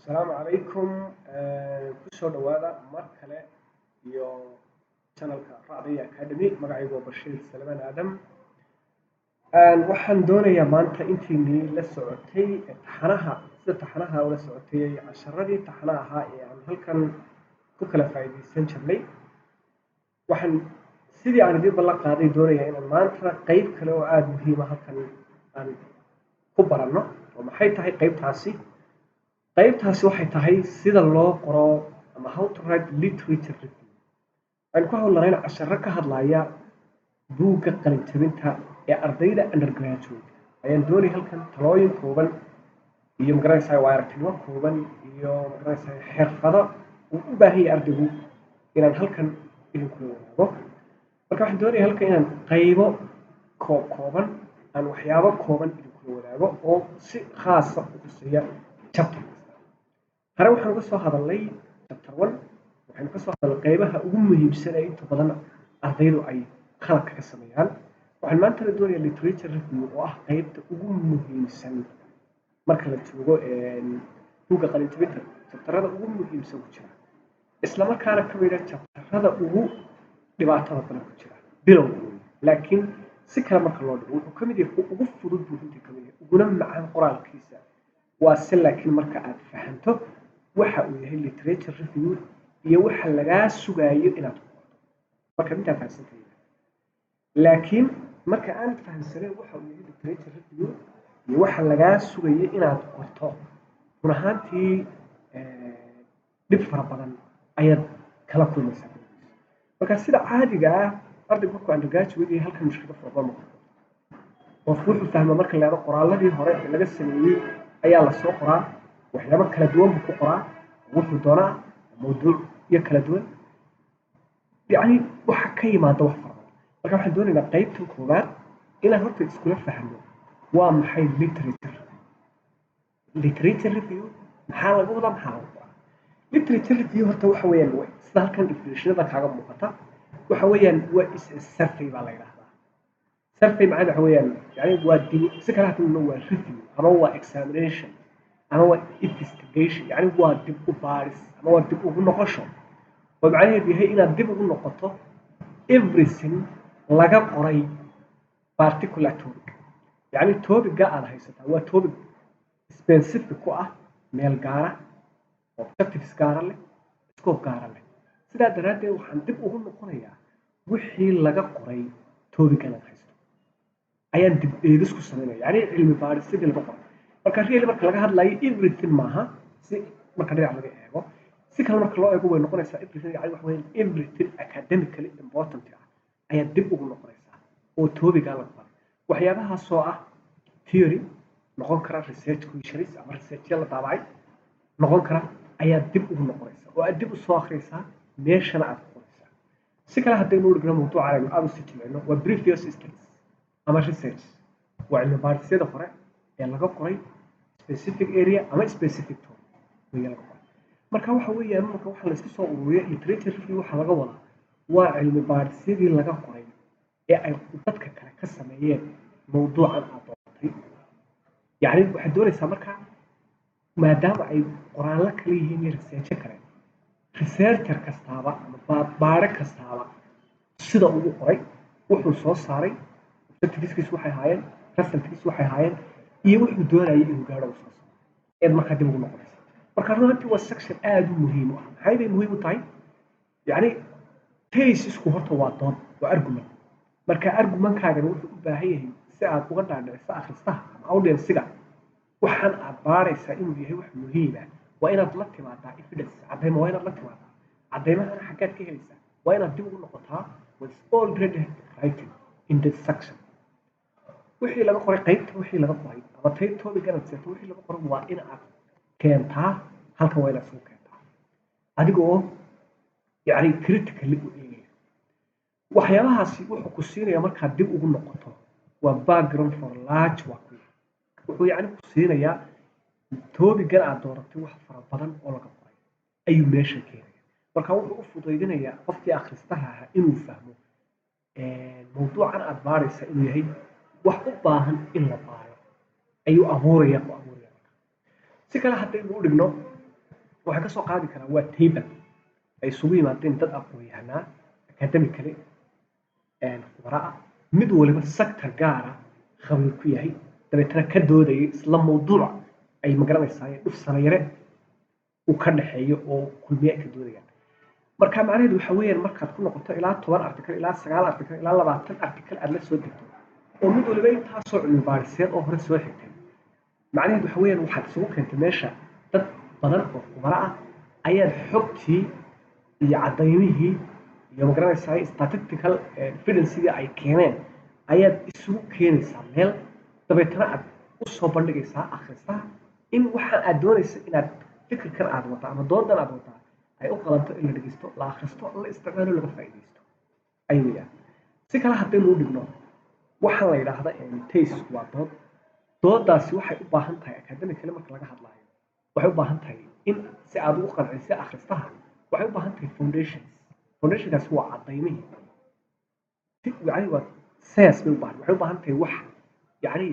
السلام عليكم kusoo dhawaada mar kale iyo channelka Raadiga Academy magacaygu Bashiir Salman Adam waxaan doonayaa maanta intii la socotay taxanaha oo la socotay casharadii taxanaha ee aan halkan ku kala faa'iideysan jirnay waxaan sidii aan idin ballan qaaday doonayaa inaan maanta qayb kale oo aad muhiim ah halkan aan ku baranno oo maxay tahay qaybtaasi waxay tahay sida loo qoro ama how to write literature review aan ku hawlanayn casharo ka hadlaya buugga qalin jabinta ee ardayda undergraduate ayaan doonay halkan talooyin kooban iyo magaranaysaa waaragtimo kooban iyo magaranaysaa xirfado uu u baahan yahay ardaygu inaan halkan idinku wadaago marka waxaan doonayaa halkan inaan qaybo kooban aan waxyaabo kooban idinku wadaago oo si khaas ah u tusiya chapter hore waxaan ka soo hadalnay chapter 1 waxaan ka soo hadalnay qaybaha ugu muhiimsan ee inta badan ardaydu ay khalad ka sameeyaan waxaan maanta doonayaa literature review oo ah qaybta ugu muhiimsan marka la joogo buugga qalin jabinta chapterada ugu muhiimsan ku jira isla markaana ka mid ah chapterada ugu dhibaatada badan ku jira bilow laakiin si kale marka loo dhigo wuxuu ka mid yahay ugu fudud buuxinta ka mid yahay uguna macaan qoraalkiisa waa si laakiin marka aad fahanto waxa uu yahay literature review iyo waxa laga sugayo inaad qorto marka inta fahansantahay laakiin marka aan fahansanay waxa uu yahay literature review iyo waxa laga sugayo inaad qorto run ahaantii dib fara badan ayaad kala kulmaysaa marka sida caadiga ah ardaygu markuu undergraduate yahay halkan mushkilad fara badan wuxuu fahmaa marka la qoraaladii hore ee laga sameeyay ayaa la soo qoraa waxyaabo kala duwan ku qoraa wuxuu doonaa mowduuc iyo kala duwan yani waxa ka yimaada wax fara marka waxaan doonaynaa qaybtan koowaad inaan horta iskula fahmo waa maxay literature review maxaa laga wadaa maxaa laga wadaa literature review horta waxa weeyaan sida halkan definitionada kaaga muuqata waxa weeyaan waa survey baa la yiraahdaa survey macnaheedu waxa weeyaan yani waa dib si kala hadlno waa review ama waa examination ama waa investigation yani waa dib u baaris ama waa dib ugu noqosho oo macnaheedu yahay inaad dib ugu noqoto everything laga qoray particular topic yani topic-ga aad haysataa waa topic specific ku ah meel gaara objectives gaara leh scope gaara leh sidaa daraaddeed waxaan dib ugu noqonayaa wixii laga qoray topic-gan aad haysato ayaan dib eegis ku sameynaya yani cilmi baaris sidii laga qoray marka really marka laga hadlayo everything maaha si marka dhinac laga eego si kale marka loo eego way noqonaysaa everything yani wax weyn everything academically important ah ayaa dib ugu noqonaysaa oo topic-ga la qoray waxyaabahaas oo ah theory noqon kara research questions ama research la daabacay noqon kara ayaa dib ugu noqonaysaa oo aad dib u soo akhriysaa meeshana aad qoraysaa si kale haddaynu dhigno mawduuca aynu aad u sii jilcino waa previous studies ama research waa cilmi baarisyada hore ee laga qoray specific area ama specific topic weeye laga qoray marka waxa weeyaan marka waxa la isku soo ururiyay literature review waxa laga wadaa waa cilmi baarisyadii laga qoray ee ay dadka kale ka sameeyeen mawduucan aad doortay yani waxaad doonaysaa marka maadaama ay qoraallo kale yihiin iyo research kale researcher kastaaba ama baare kastaaba sida uu qoray wuxuu soo saaray objectives waxay ahaayeen results waxay ahaayeen iyo wuxuu doonayay inuu gaaro soo saaro ee marka dib ugu noqonaysa marka runtii waa section aad u muhiim ah maxay bay muhiim u tahay yani thesis-ku horta waa dood waa argument marka argument-kaaga wuxuu u baahan yahay si aad uga dhaadhiciso akhristaha ama audience-ga waxaan aad baaraysaa inuu yahay wax muhiim ah waa inaad la timaadaa evidence cadaymo waa inaad la timaadaa cadaymahana xaggaad ka helaysaa waa inaad dib ugu noqotaa what's already written in this section wixii laga qoray qaybta wixii laga qoray ama topic-gan aad seeto wixii laga qoray waa in aad keentaa halkan waa inaad soo keentaa adigoo yani critically u eegaya waxyaabahaasi wuxuu ku siinayaa markaad dib ugu noqoto waa background for large work wuxuu yani ku siinayaa topic-gan aad dooratay wax fara badan oo laga qoray ayuu meesha keenaya marka wuxuu u fudaydinayaa qofkii akhristaha ahaa inuu fahmo mawduucan aad baaraysa inuu yahay wax u baahan in la baaro ayuu abuuraya si kale haddaynu u dhigno waxaan ka soo qaadi karaa waa table ay isugu yimaadeen dad aqoon-yahanaa academically khubara ah mid waliba sector gaara khabiir ku yahay dabeetana ka doodayay isla mawduuca ay magaranaysaa dhif sanayare uu ka dhaxeeyo oo kulmiye ka doodayaan marka macnaheedu waxa weeyaan markaad ku noqoto ilaa 10 article ilaa 9 article ilaa 20 article aad la soo degto oo mid waliba intaasoo cilmi baadhiseed oo hore soo xigtay macnaheedu waxa weeyaan waxaad isugu keentay meesha dad badan oo khubaro ah ayaad xogtii iyo cadaymihii iyo magaranaysaa statistical evidence-ga ay keeneen ayaad isugu keenaysaa meel dabeetana aad u soo bandhigaysaa akhristaha in waxa aad doonayso inaad fikirkan aad wata ama doodan aad wata ay u qalanto in la dhegeysto la akhristo la isticmaalo laga faa'iideysto ayuu si kale haddaynu u dhigno waxaa la yidhaahda taste waa doodaasi waxay u baahan tahay academically marka laga hadlayo waxay u baahan tahay in si aad ugu qanciso akhristaha waxay u baahan tahay foundationkaasi waa cadaymihii yani waa science bay u baahan waxay u baahan tahay wax yani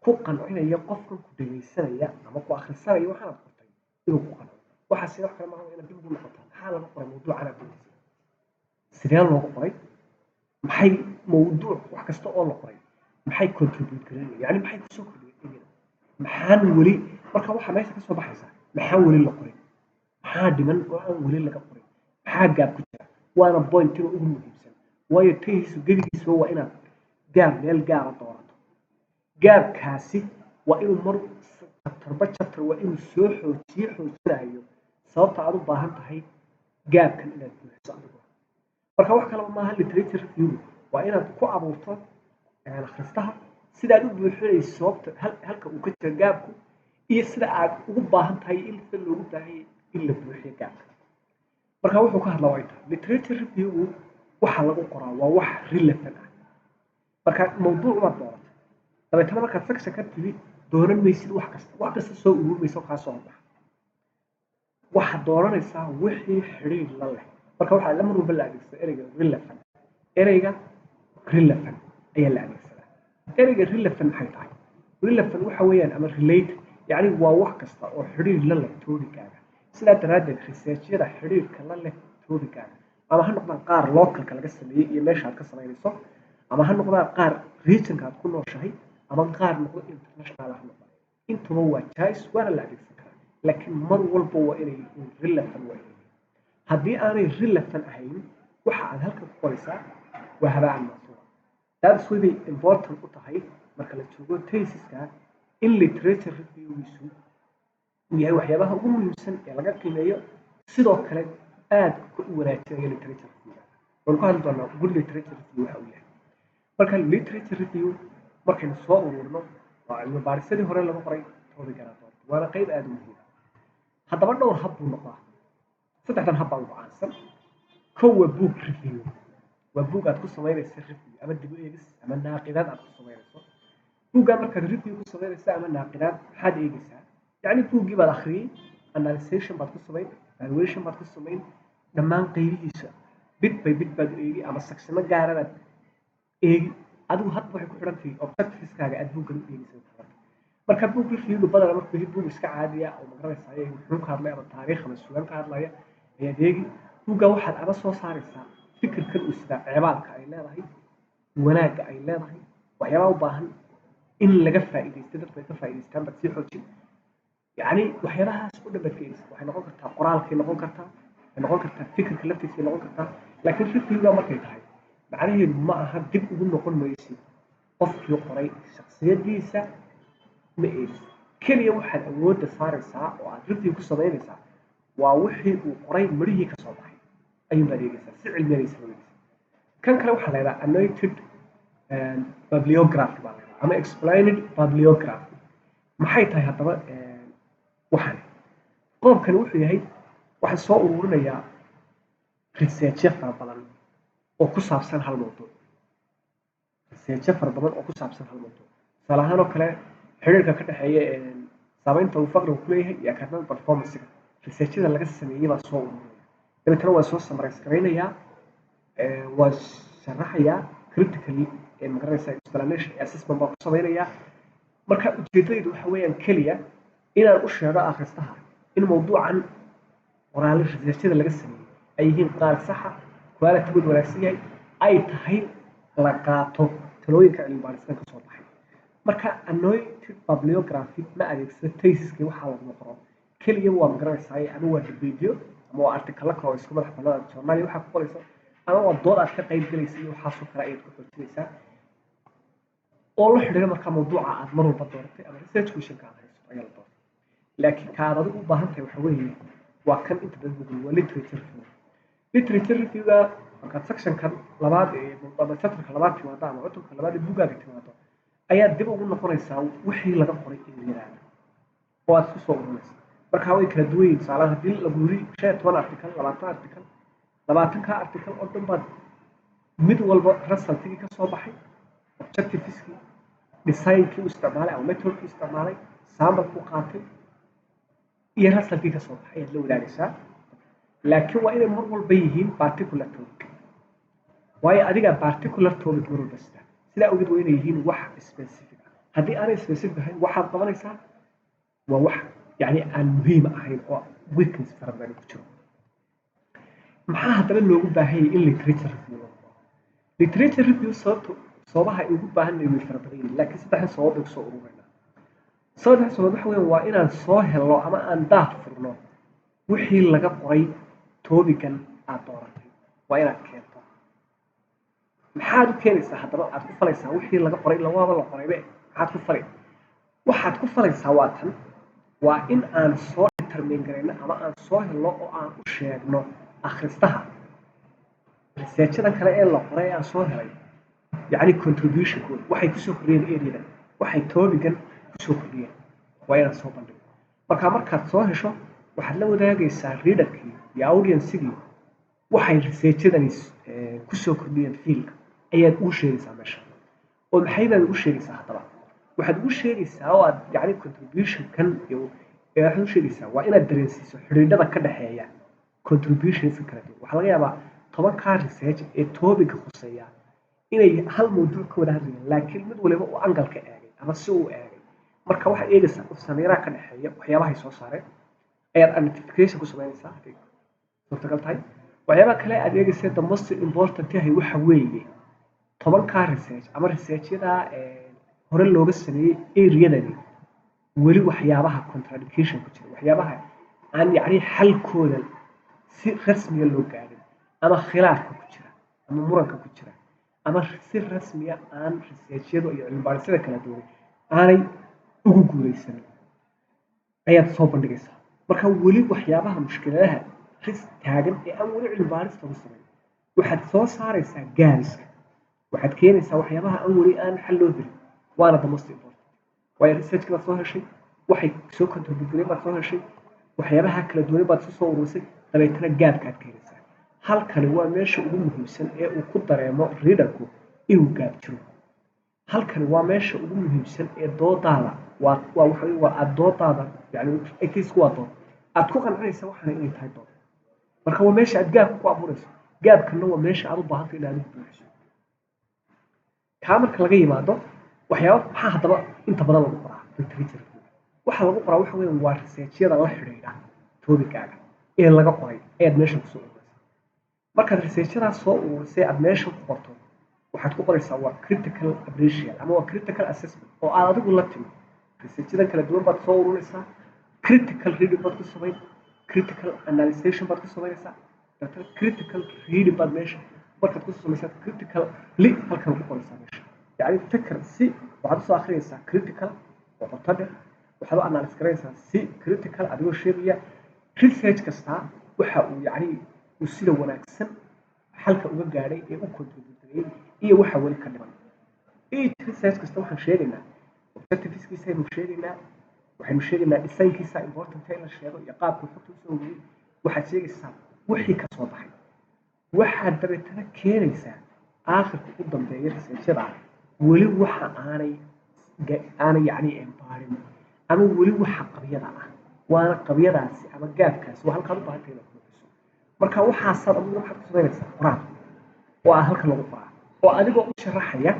ku qancinaya qofkan ku dhegeysanaya ama ku akhrisanaya waxaad qortay inuu ku qanco waxaasi wax kale maaha inaad dib ugu noqotaa maxaa laga qoray mawduucan aad doonaysa sidee loogu qoray maxay mawduuc wax kasta oo la qoray maxay contribute gareynaya yani maxay kusoo kordhiyeen maxaan weli marka waxa meesha ka soo baxaysa maxaan weli la qoray maxaa dhiman oo aan weli laga qorin maxaa gaab ku jira waana pointiga ugu muhiimsan waayo tayhiisu gebigiisuba waa inaad gaab meel gaara doorato gaabkaasi waa inuu mar chapter waa inuu soo xoojinayo sababta aad u baahan tahay gaabkan inaad buuxiso adigu marka wax kalaba maaha literature review waa inaad ku abuurto akhristaha sidaad u buuxinayso sababta halka uu ka jira gaabku iyo sida aad ugu baahan tahay in sida loogu baahanyay in la buuxiyo gaabka marka wuxuu ka hadlaa waa intaa literature review waxa lagu qoraa waa wax relevant ah marka mawduuc ma doorato dabeetana markaad section ka timi dooran maysid wax kasta soo ururmayso kaa soo baxa waxaad dooranaysaa wixii xiriir la leh marka waxaa la mar walba la adeegsadaa ereyga relevant ayaa la adeegsadaa ereyga relevant maxay tahay relevant waxa weeyaan ama related yani waa wax kasta oo xiriir la leh toodikaaga sidaa daraaddeed researchyada xiriirka la leh toodikaaga ama ha noqdaan qaar localka laga sameeyey iyo meesha aad ka samaynayso ama ha noqdaan qaar regionka aad ku nooshahay ama qaar noqdo international ha noqdaan intuba waa jais waana la adeegsan karaa laakiin mar walba waa inay relevant waa inay haddii aanay relevant ahayn waxa aad halka ku qoraysaa waa habaan masuura that's why they important u tahay marka la joogo tesiska in literature reviewgiisu uu yahay waxyaabaha ugu muhiimsan ee laga qiimeeyo sidoo kale aad u wanaajinaya literature review waan ku hadli doonaa good literature review waxa uu yahay marka literature review markaynu soo ururno waa cilmi baarisadii hore laga qoray toodi garaatoor waana qayb aad u muhiim haddaba dhowr hab buu noqdaa saddexdan hab baa ugu caansan kow waa book review waa book aad ku samaynaysa review ama dib u eegis ama naaqidaad aad ku samaynayso buugga markaad review ku samaynaysa ama naaqidaad maxaad eegaysaa yani buuggii baad akhriyey analyzation baad ku samayn evaluation baad ku samayn dhammaan qaybihiisa bit by bit baad eegi ama sectiono gaara baad eegi adigu hadba waxay ku xidhan tahay objectiveskaaga aad buuggan u eegaysa marka book review badana markuu buug iska caadiya oo magaranaysaa muxuu ka hadlay ama taariikh ama suugaan ka hadlaya ayaad eegi buugga waxaad ama soo saaraysaa fikirkan uu sida ceebaalka ay leedahay wanaagga ay leedahay waxyaabaha u baahan in laga faa'iideysto dadku ay ka faa'iideystaan baad sii xoojin يعني waxyaabahaas u dhabadkaysa waxay noqon kartaa qoraalkay noqon kartaa waxay noqon kartaa fikirka laftiisa noqon kartaa laakiin review markay tahay macnaheedu ma aha dib ugu noqon maysid qofkii qoray shakhsiyadiisa ma eegis kaliya waxaad awoodda saaraysaa oo aad review ku samaynaysaa waa wixii uu qoray marihii ka soo baxay ayuu baad eegaysaa si cilmiyaysa kan kale waxaa la yidhaha annotated bibliography baa la yidhaha ama explained bibliography maxay tahay haddaba waxaan qodobkani wuxuu yahay waxaan soo ururinayaa research fara badan oo ku saabsan hal mawduuc tusaale ahaan oo kale xiriirka ka dhexeeya saameynta uu faqrigu ku leeyahay iyo academic performance-ga researchada laga sameeyey baa soo ururinaya dabeetana waa soo summarize garaynayaa waa sharaxayaa critically magaranaysaa explanation assessment baa ku samaynayaa marka ujeedadaydu waxa weeyaan keliya inaan u sheego akhristaha in mawduucan qoraalo researchada laga sameeyey ay yihiin qaar saxa quality-goodu wanaagsan yahay ay tahay la qaato talooyinka cilmi baadhistan ka soo baxay marka annotated bibliography ma adeegsado thesis-kii waxaa lagu qoro keliya waa magaranaysaa ama waa video ama waa article kale oo isku madax bannaan journal waxa ku qoraysa ama waa dood aad ka qayb galaysa iyo waxaasoo kale ayaad ku xoojinaysaa oo la xidhiidha marka mawduuca aad mar walba dooratay ama research question-ka aad haysato ayaa la doortay laakiin ka aad adigu u baahan tahay waxa weeye waa kan inta badan mudan waa literature review literature review-ga markaad section-kan labaad ama chapter-ka labaad timaado ama cutubka labaad ee buuggaaga timaado ayaad dib ugu noqonaysaa wixii laga qoray in yaraada oo aad ku soo ururinaysaa marka way kala duwan yihiin tusaale haddii lagu yiri 15 article 20 article 20ka article oo dhan baad mid walba resultigii ka soo baxay objectives-kii design-kii u isticmaalay ama method-kii isticmaalay sample-ku qaatay iyo resultigii ka soo baxay ayaad la wadaagaysaa laakiin waa inay mar walba yihiin particular topic waayo adiga particular topic mar walba sida sidaa awgeed waa inay yihiin wax specific ah haddii aanay specific ahayn waxaad qabanaysaa waa wax يعني المهم أهين أو weakness فربنا كتير. محاها تبى لوجو باهي إن literature review. literature review صوبها يوجو باهن اللي فربنا لكن سبحان صوابك صوروا هنا. صوابك حوين وإن صاه الله أما أن ده فرنا وحي لقى قري توبي كان أطارته وإن كنت. محاد كنيسة هذا أتكفل يسوي وحي لقى قري لو والله قري بيه هتكفل وحتكفل يسواتن waa in aan soo determine garayno ama aan soo helno oo aan u sheegno akhristaha research-da kale ee la qoray aan soo helay yani contribution-kooda waxay ku soo kordhiyeen area-da waxay topic-gan ku soo kordhiyeen waa inaan soo bandhigo markaad soo hesho waxaad la wadaagaysaa reader-kii iyo audience-gii waxay research-yadani ku soo kordhiyeen field-ka ayaad ugu sheegaysaa meesha oo maxay baad ugu sheegaysaa haddaba waxaad ugu sheegaysaa oo aad yani contribution-kan iyo waxaad u sheegaysaa waa inaad dareensiiso xidhiidhada ka dhaxeeya contributions kala duwan waxaa laga yaabaa 10 research ee topic khuseeya inay hal mawduuc ka wada hadlayaan laakiin mid waliba uu angle ka eegay ama si uu eegay marka waxaad eegaysaa qof sameeyaa ka dhaxeeya waxyaabaha ay soo saareen ayaad identification ku samaynaysaa suurtagal tahay waxyaabaha kale aad eegaysaa the most important yahay waxa weeye 10 research ama research-yada hore looga sameeyay area-dani weli waxyaabaha contradiction ku jira waxyaabaha aan yani xalkooda si rasmi loo gaarin ama khilaafka ku jira ama muranka ku jira ama si rasmi aan research-yadu iyo cilmi baadhisyada kala duwan aanay ugu guuleysan ayaad soo bandhigaysaa marka weli waxyaabaha mushkiladaha taagan ee aan weli cilmi baadhis lagu sameyn waxaad soo saaraysaa gaariska waxaad keenaysaa waxyaabaha aan weli aan xal loo helin وانا the most important واي research كلا soo heshay waxay soo contribute baad soo heshay waxyaabaha kala duwan baad soo urusay dabeetana gaabkaad keenaysaa halkani waa meesha ugu muhiimsan ee uu ku dareemo readerku inuu gaab jiro halkani waa meesha ugu muhiimsan ee doodaada waa doodaada yani case waa dood aad ku qancinaysa waxana inay tahay dood marka waa meesha aad gaabka ku abuurayso gaabkana waa meesha aad u baahantahay inaad u buuxiso marka laga yimaado waxyaabo maxaa haddaba inta badan lagu qoraa literature waxa lagu qoraa waxa weeyaan waa research-yada la xidhiidha topic-kaaga ee laga qoray ayaad meesha ku soo ururaysaa markaad research-yadaas soo ururisay aad meesha ku qorto waxaad ku qoraysaa waa critical appraisal ama waa critical assessment oo aad adigu la timi research-yadan kala duwan baad soo ururinaysaa critical reading baad ku samayn critical analysis baad ku samaynaysaa critical reading baad meesha markaad ku samaysaa critical halkan ku qoraysaa meesha يعني فكر سي وعد سو اخريسا كريتيكال وقطده وحدو اناليس كريسا سي كريتيكال ادو شيغيا ريسيرش كاستا waxa uu yani uu sida wanaagsan halka uga gaaray ee uu contribute iyo waxa wali ka dhiman research kasta waxaan sheegaynaa objectives-kiisa aynu sheegaynaa waxaynu sheegaynaa design-kiisa important ee la sheego iyo qaabka xogta soo ururiyay waxaad sheegaysaa wixii ka soo baxay waxaad dabeetana keenaysaa aakhirka u dambeeya research-yada weli waxa aanay yani baarin ama weli waxa qabyada ah waana qabyadaasi ama gaabkaasi waa halkaad u baahantahay inaad buuxiso marka waxaasaad adigu waxaad ku samaynaysaa qoraal oo ah halka lagu qoraa oo adigoo u sharaxaya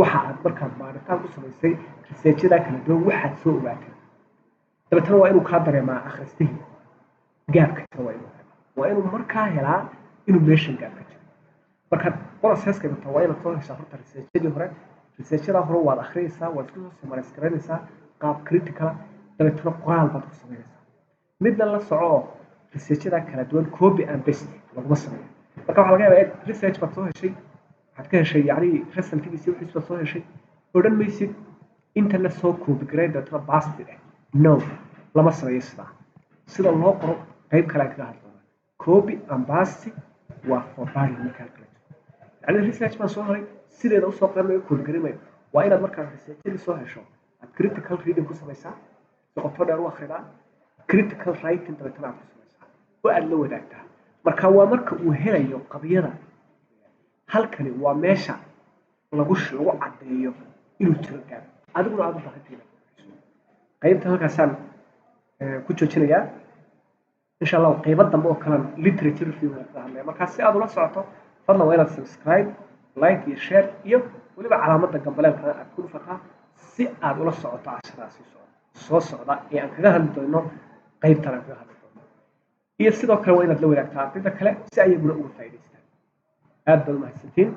waxa aad markaad baaritaan ku samaysay research-yada kala duwan waxaad soo ogaatay dabeetana waa inuu kaa dareemaa akhristihii gaabka jira waa inuu markaa helaa inuu meeshan gaabka jiro marka processka inta waa inaad soo heshaa horta researchadii hore researchada hore waad akhriyaysaa waad isku soo summarize garaynaysaa qaab critical dabeetana qoraal baad ku samaynaysaa midna la soco researchada kala duwan copy and paste laguma sameeyo marka waxaa laga yaabaa research baad soo heshay waxaad ka heshay yacni resultigiisi wixiis baad soo heshay odhan maysid inta la soo copy gareyn dabeetana basti no lama sameeyo sidaa sida loo qoro qayb kale kaga hadlana copy and paste waa for bargaining calculator يعني research baan soo haray sideeda u soo qarnayo code garimay waa inaad markaa researchadi soo hesho aad critical reading ku samaysaa qoto dheer u akhridaa critical writing dabeetana aad ku samaysaa oo aad la wadaagtaa marka waa marka uu helayo qabyada halkani waa meesha lagu caddeeyo inuu jiro gaab adiguna aad u baahantahay qaybta halkaasaan ku joojinayaa insha allah qaybo dambe oo kale literature review ka hadlaya marka si aad ula socoto fadlan waa inaad subscribe like iyo share iyo weliba calaamadda gambaleelka aad ku dhufataa si aad ula socoto cashadaasi soo socda ee aan kaga hadli doono qaybtan aan kaga hadli doono iyo sidoo kale waa inaad la wadaagtaa ardayda kale si ayaguna uga faa'iidaystaan aad baad u mahadsantiin